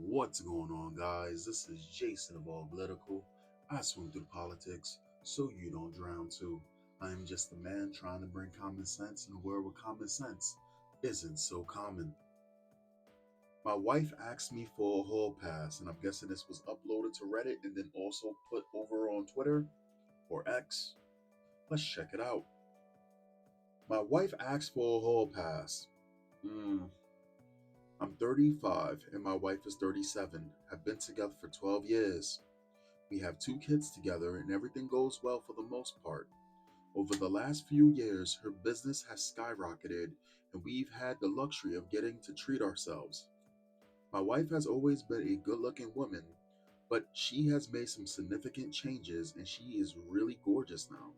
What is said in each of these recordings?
What's going on, guys? This is Jason of Auglitical. I swim through politics so you don't drown too. I am just a man trying to bring common sense in a world where common sense isn't so common. My wife asked me for a hall pass, and I'm guessing this was uploaded to Reddit and then also put over on Twitter or X. Let's check it out. My wife asked for a hall pass. Hmm. I'm 35 and my wife is 37. Have been together for 12 years. We have two kids together and everything goes well for the most part. Over the last few years, her business has skyrocketed and we've had the luxury of getting to treat ourselves. My wife has always been a good looking woman, but she has made some significant changes and she is really gorgeous now.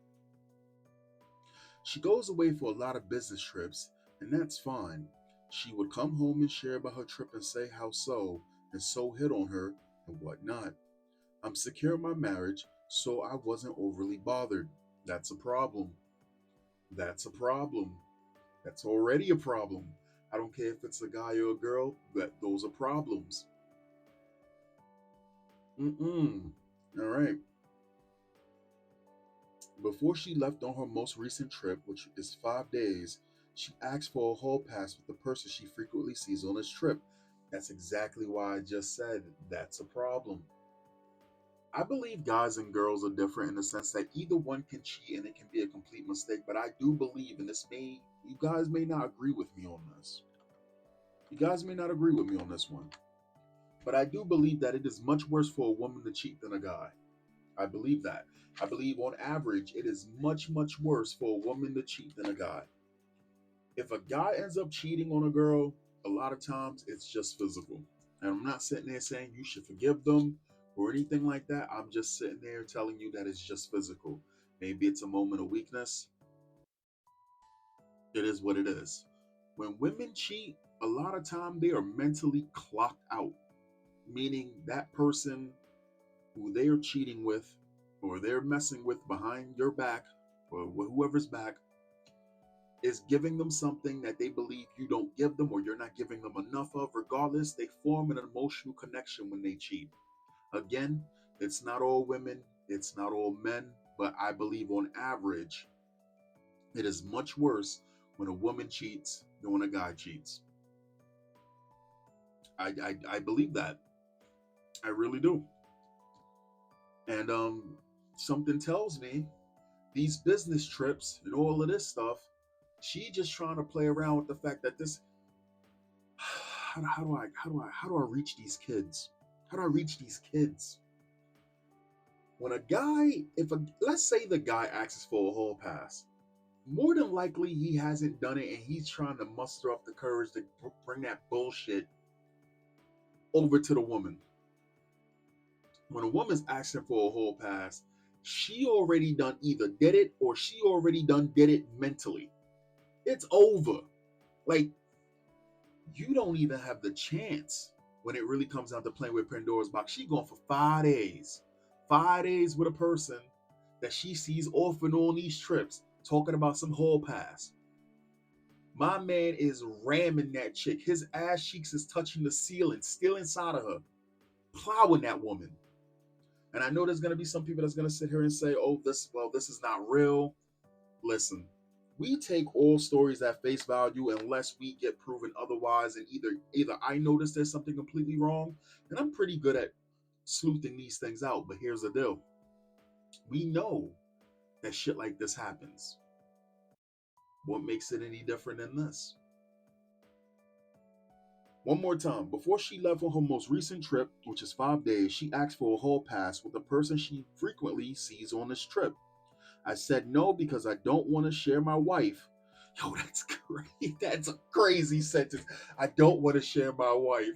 She goes away for a lot of business trips, and that's fine. She would come home and share about her trip and say how so, and so hit on her and whatnot. I'm secure in my marriage, so I wasn't overly bothered. That's a problem. That's a problem. That's already a problem. I don't care if it's a guy or a girl, those are problems. Mm-mm. All right. Before she left on her most recent trip, which is 5 days, she asked for a hall pass with the person she frequently sees on this trip. That's exactly why I just said that's a problem. I believe guys and girls are different in the sense that either one can cheat and it can be a complete mistake, but I do believe, and you guys may not agree with me on this. You guys may not agree with me on this one, but I do believe that it is much worse for a woman to cheat than a guy. I believe that. I believe on average it is much, much worse for a woman to cheat than a guy. If a guy ends up cheating on a girl, a lot of times it's just physical. And I'm not sitting there saying you should forgive them or anything like that. I'm just sitting there telling you that it's just physical. Maybe it's a moment of weakness. It is what it is. When women cheat, a lot of time they are mentally clocked out, meaning that person who they are cheating with or they're messing with behind your back or whoever's back is giving them something that they believe you don't give them or you're not giving them enough of. Regardless, they form an emotional connection when they cheat. Again, it's not all women, it's not all men, but I believe on average, it is much worse when a woman cheats than when a guy cheats. I believe that. I really do. And something tells me these business trips and all of this stuff, she just trying to play around with the fact that this how do I reach these kids? How do I reach these kids? When a guy, if a let's say the guy asks for a hall pass, more than likely he hasn't done it and he's trying to muster up the courage to bring that bullshit over to the woman. When a woman's asking for a hall pass, she already done either did it or she already done did it mentally. It's over. Like, you don't even have the chance when it really comes down to playing with Pandora's box. She going for 5 days. 5 days with a person that she sees off and on these trips, talking about some hall pass. My man is ramming that chick. His ass cheeks is touching the ceiling, still inside of her, plowing that woman. And I know there's gonna be some people that's gonna sit here and say, "Oh, this is not real." Listen, we take all stories at face value unless we get proven otherwise, and either I notice there's something completely wrong, and I'm pretty good at sleuthing these things out. But here's the deal: we know that shit like this happens. What makes it any different than this? One more time. Before she left on her most recent trip, which is 5 days, she asked for a hall pass with the person she frequently sees on this trip. I said no because I don't want to share my wife. Yo, that's crazy. That's a crazy sentence. I don't want to share my wife.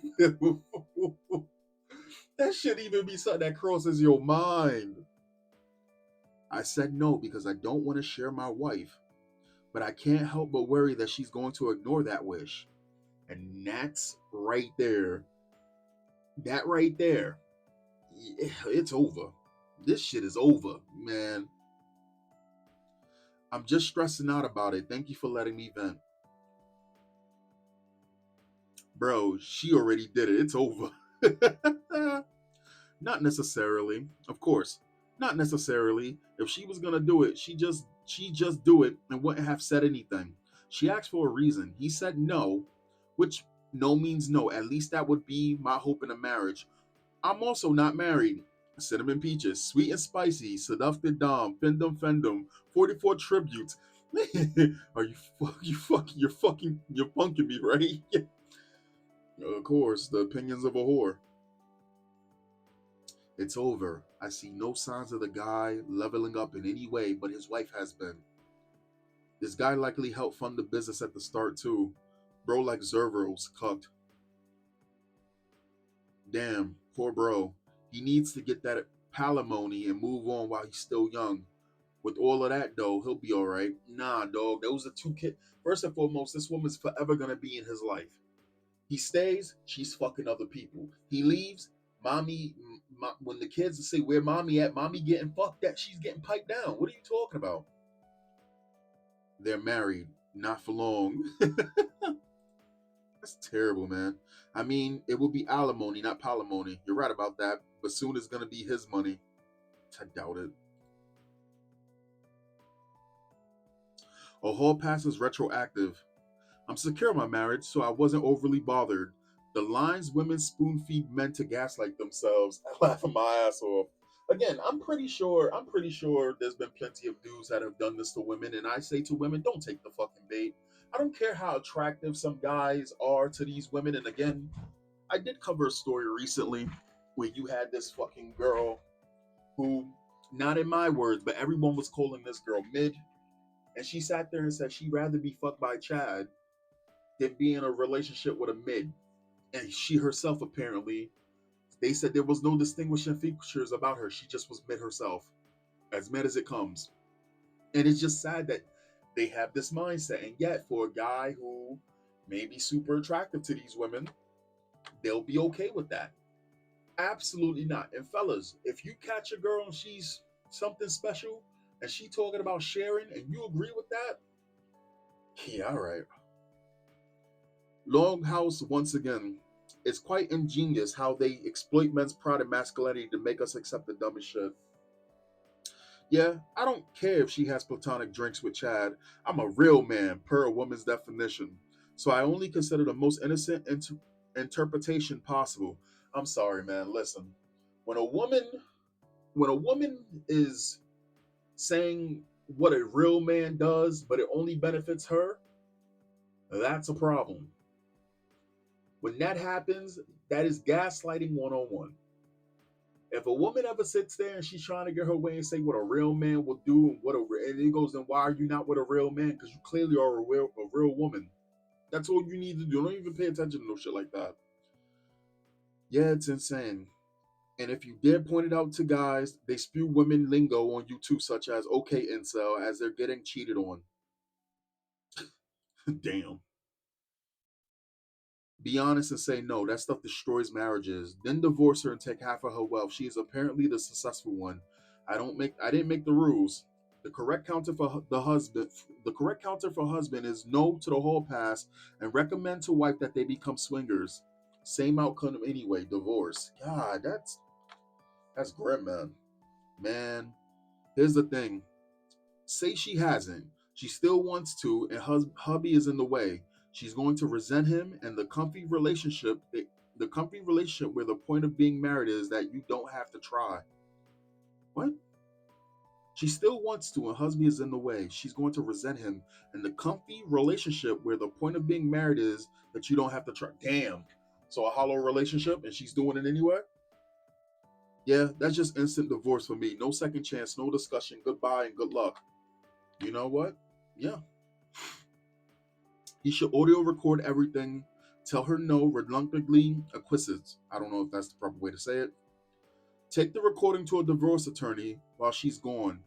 That should even be something that crosses your mind. I said no because I don't want to share my wife, but I can't help but worry that she's going to ignore that wish. And that's right there. That right there. It's over. This shit is over, man. I'm just stressing out about it. Thank you for letting me vent. Bro, she already did it. It's over. Not necessarily, of course. Not necessarily. If she was gonna do it, she just do it and wouldn't have said anything. She asked for a reason. He said no, which no means no. At least that would be my hope in a marriage. I'm also not married. Cinnamon peaches, sweet and spicy, seductive dom, findom fendom, 44 tributes. Are you're punking me, right? Of course, the opinions of a whore. It's over. I see no signs of the guy leveling up in any way, but his wife has been. This guy likely helped fund the business at the start too. Bro like Zervo's cucked. Damn, poor bro. He needs to get that palimony and move on while he's still young. With all of that though, he'll be alright. Nah, dog, those are two kids. First and foremost, this woman's forever gonna be in his life. He stays, she's fucking other people. He leaves, when the kids say where mommy at, mommy getting fucked that she's getting piped down. What are you talking about? They're married, not for long. That's terrible, man. I mean, it will be alimony, not palimony. You're right about that. But soon it's gonna be his money. I doubt it. A hall pass is retroactive. I'm secure in my marriage, so I wasn't overly bothered. The lines women spoon feed men to gaslight themselves. I laugh my ass off. Again, I'm pretty sure there's been plenty of dudes that have done this to women, and I say to women, don't take the fucking bait. I don't care how attractive some guys are to these women. And again, I did cover a story recently where you had this fucking girl who, not in my words, but everyone was calling this girl mid, and she sat there and said she'd rather be fucked by Chad than be in a relationship with a mid. And she herself apparently, they said there was no distinguishing features about her. She just was mid herself, as mid as it comes. And it's just sad that they have this mindset. And yet, for a guy who may be super attractive to these women, they'll be okay with that. Absolutely not. And fellas, if you catch a girl and she's something special and she talking about sharing and you agree with that, yeah, all right. Longhouse, once again, it's quite ingenious how they exploit men's pride and masculinity to make us accept the dumbest shit. Yeah, I don't care if she has platonic drinks with Chad. I'm a real man, per a woman's definition. So I only consider the most innocent interpretation possible. I'm sorry, man. Listen, when a woman when a woman is saying what a real man does, but it only benefits her, that's a problem. When that happens, that is gaslighting 101. If a woman ever sits there and she's trying to get her way and say what a real man will do and and it goes, then why are you not with a real man? Because you clearly are a real woman. That's all you need to do. Don't even pay attention to no shit like that. Yeah, it's insane. And if you dare point it out to guys, they spew women lingo on YouTube, such as "okay incel," as they're getting cheated on. Damn. Be honest and say no. That stuff destroys marriages. Then divorce her and take half of her wealth. She is apparently the successful one. I didn't make the rules. The correct counter for the husband the correct counter for husband is no to the whole pass and recommend to wife that they become swingers. Same outcome anyway, divorce. God, that's grim, man. Man, here's the thing. Say she hasn't. She still wants to, and hubby is in the way. She's going to resent him, and the comfy relationship where the point of being married is that you don't have to try. What? She still wants to, and husband is in the way. She's going to resent him, and the comfy relationship where the point of being married is that you don't have to try. Damn. So a hollow relationship, and she's doing it anyway. Yeah, that's just instant divorce for me. No second chance, no discussion. Goodbye and good luck. You know what? Yeah, he should audio record everything, tell her no, reluctantly acquiesces. I don't know if that's the proper way to say it. Take the recording to a divorce attorney while she's gone.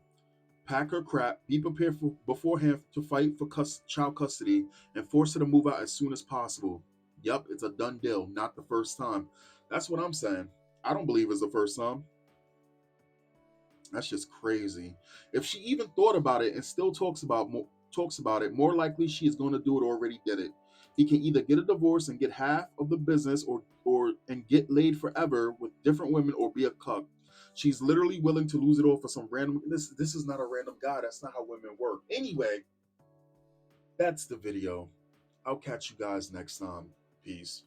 Pack her crap, be prepared beforehand to fight for child custody, and force her to move out as soon as possible. Yep, it's a done deal, not the first time. That's what I'm saying. I don't believe it's the first time. That's just crazy. If she even thought about it and still talks about it, more likely she is going to do it or already did it. He can either get a divorce and get half of the business, or and get laid forever with different women or be a cuck. She's literally willing to lose it all for some random. This is not a random guy. That's not how women work. Anyway, that's the video. I'll catch you guys next time. Peace.